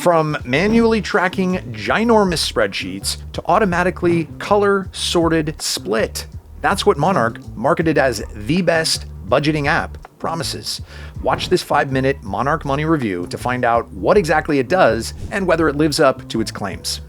From manually tracking ginormous spreadsheets to automatically color sorted split. That's what Monarch, marketed as the best budgeting app, promises. Watch this 5-minute Monarch Money review to find out what exactly it does and whether it lives up to its claims.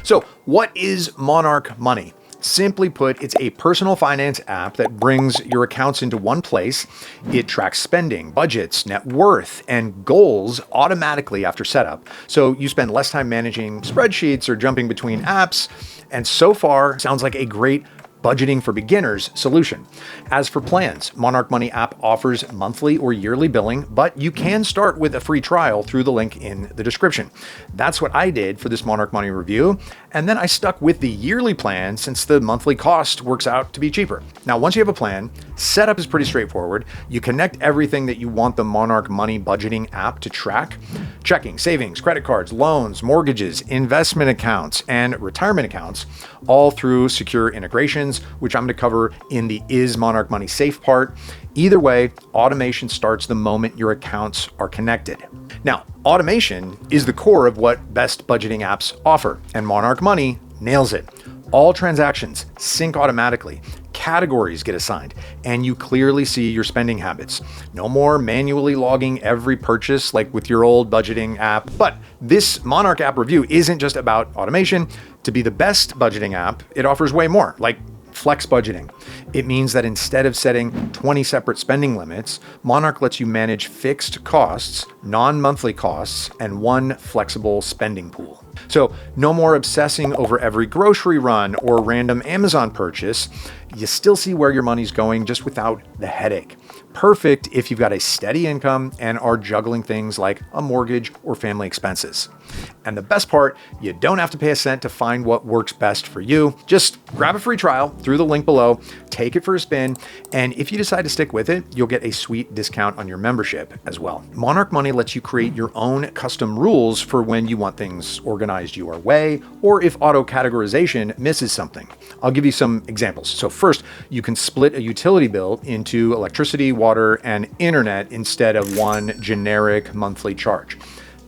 So, what is Monarch Money? Simply put, it's a personal finance app that brings your accounts into one place. It tracks spending, budgets, net worth, and goals automatically after setup. So you spend less time managing spreadsheets or jumping between apps. And so far, sounds like a great budgeting for beginners solution. As for plans, Monarch Money app offers monthly or yearly billing, but you can start with a free trial through the link in the description. That's what I did for this Monarch Money review, and then I stuck with the yearly plan since the monthly cost works out to be cheaper. Now, once you have a plan, setup is pretty straightforward. You connect everything that you want the Monarch Money budgeting app to track: checking, savings, credit cards, loans, mortgages, investment accounts, and retirement accounts, all through secure integrations, which I'm going to cover in the Is Monarch Money Safe part. Either way, automation starts the moment your accounts are connected. Now, automation is the core of what best budgeting apps offer, and Monarch Money nails it. All transactions sync automatically, categories get assigned, and you clearly see your spending habits. No more manually logging every purchase like with your old budgeting app. But this Monarch app review isn't just about automation. To be the best budgeting app, it offers way more, like flex budgeting. It means that instead of setting 20 separate spending limits, Monarch lets you manage fixed costs, non-monthly costs, and one flexible spending pool. So no more obsessing over every grocery run or random Amazon purchase. You still see where your money's going, just without the headache. Perfect if you've got a steady income and are juggling things like a mortgage or family expenses. And the best part, you don't have to pay a cent to find what works best for you. Just grab a free trial through the link below, take it for a spin, and if you decide to stick with it, you'll get a sweet discount on your membership as well. Monarch Money lets you create your own custom rules for when you want things organized your way, or if auto categorization misses something. I'll give you some examples. So first, you can split a utility bill into electricity, water, and internet instead of one generic monthly charge.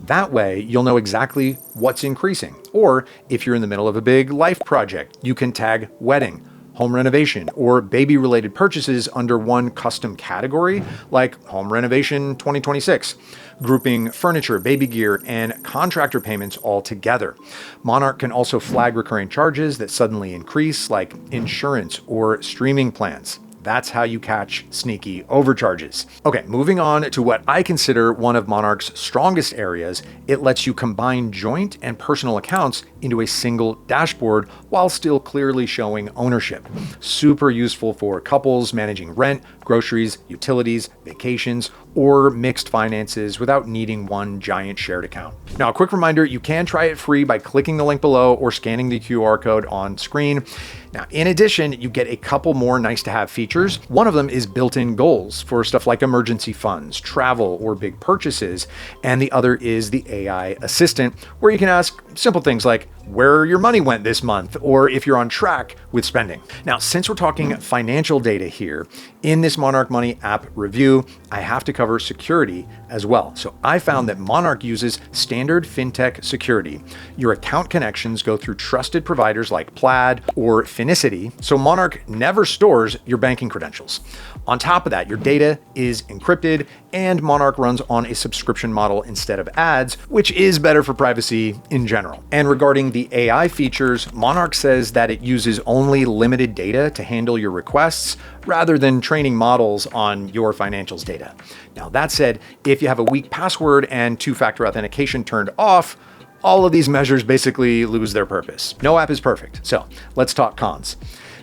That way, you'll know exactly what's increasing. Or if you're in the middle of a big life project, you can tag wedding, home renovation, or baby-related purchases under one custom category, like Home Renovation 2026, grouping furniture, baby gear, and contractor payments all together. Monarch can also flag recurring charges that suddenly increase, like insurance or streaming plans. That's how you catch sneaky overcharges. Okay, moving on to what I consider one of Monarch's strongest areas. It lets you combine joint and personal accounts into a single dashboard while still clearly showing ownership. Super useful for couples managing rent, groceries, utilities, vacations, or mixed finances without needing one giant shared account. Now, a quick reminder, you can try it free by clicking the link below or scanning the QR code on screen. Now, in addition, you get a couple more nice to have features. One of them is built-in goals for stuff like emergency funds, travel, or big purchases. And the other is the AI assistant, where you can ask simple things like where your money went this month, or if you're on track with spending. Now, since we're talking financial data here, in this Monarch Money app review, I have to cover security as well. So I found that Monarch uses standard fintech security. Your account connections go through trusted providers like Plaid or Finicity, so Monarch never stores your banking credentials. On top of that, your data is encrypted, and Monarch runs on a subscription model instead of ads, which is better for privacy in general. And regarding the AI features, Monarch says that it uses only limited data to handle your requests rather than training models on your financials data. Now, that said, if you have a weak password and two-factor authentication turned off, all of these measures basically lose their purpose. No app is perfect, so let's talk cons.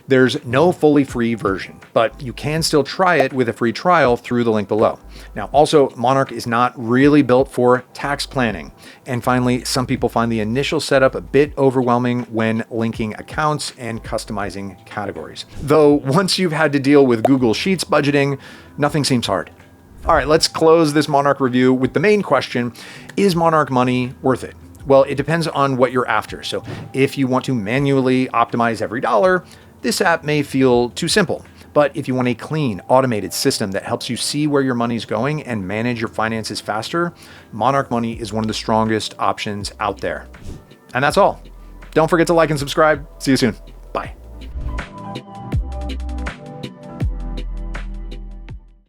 There's no fully free version, but you can still try it with a free trial through the link below. Now, also, Monarch is not really built for tax planning. And finally, some people find the initial setup a bit overwhelming when linking accounts and customizing categories. Though once you've had to deal with Google Sheets budgeting, nothing seems hard. All right, let's close this Monarch review with the main question: is Monarch Money worth it? Well, it depends on what you're after. So if you want to manually optimize every dollar, this app may feel too simple. But if you want a clean, automated system that helps you see where your money's going and manage your finances faster, Monarch Money is one of the strongest options out there. And that's all. Don't forget to like and subscribe. See you soon.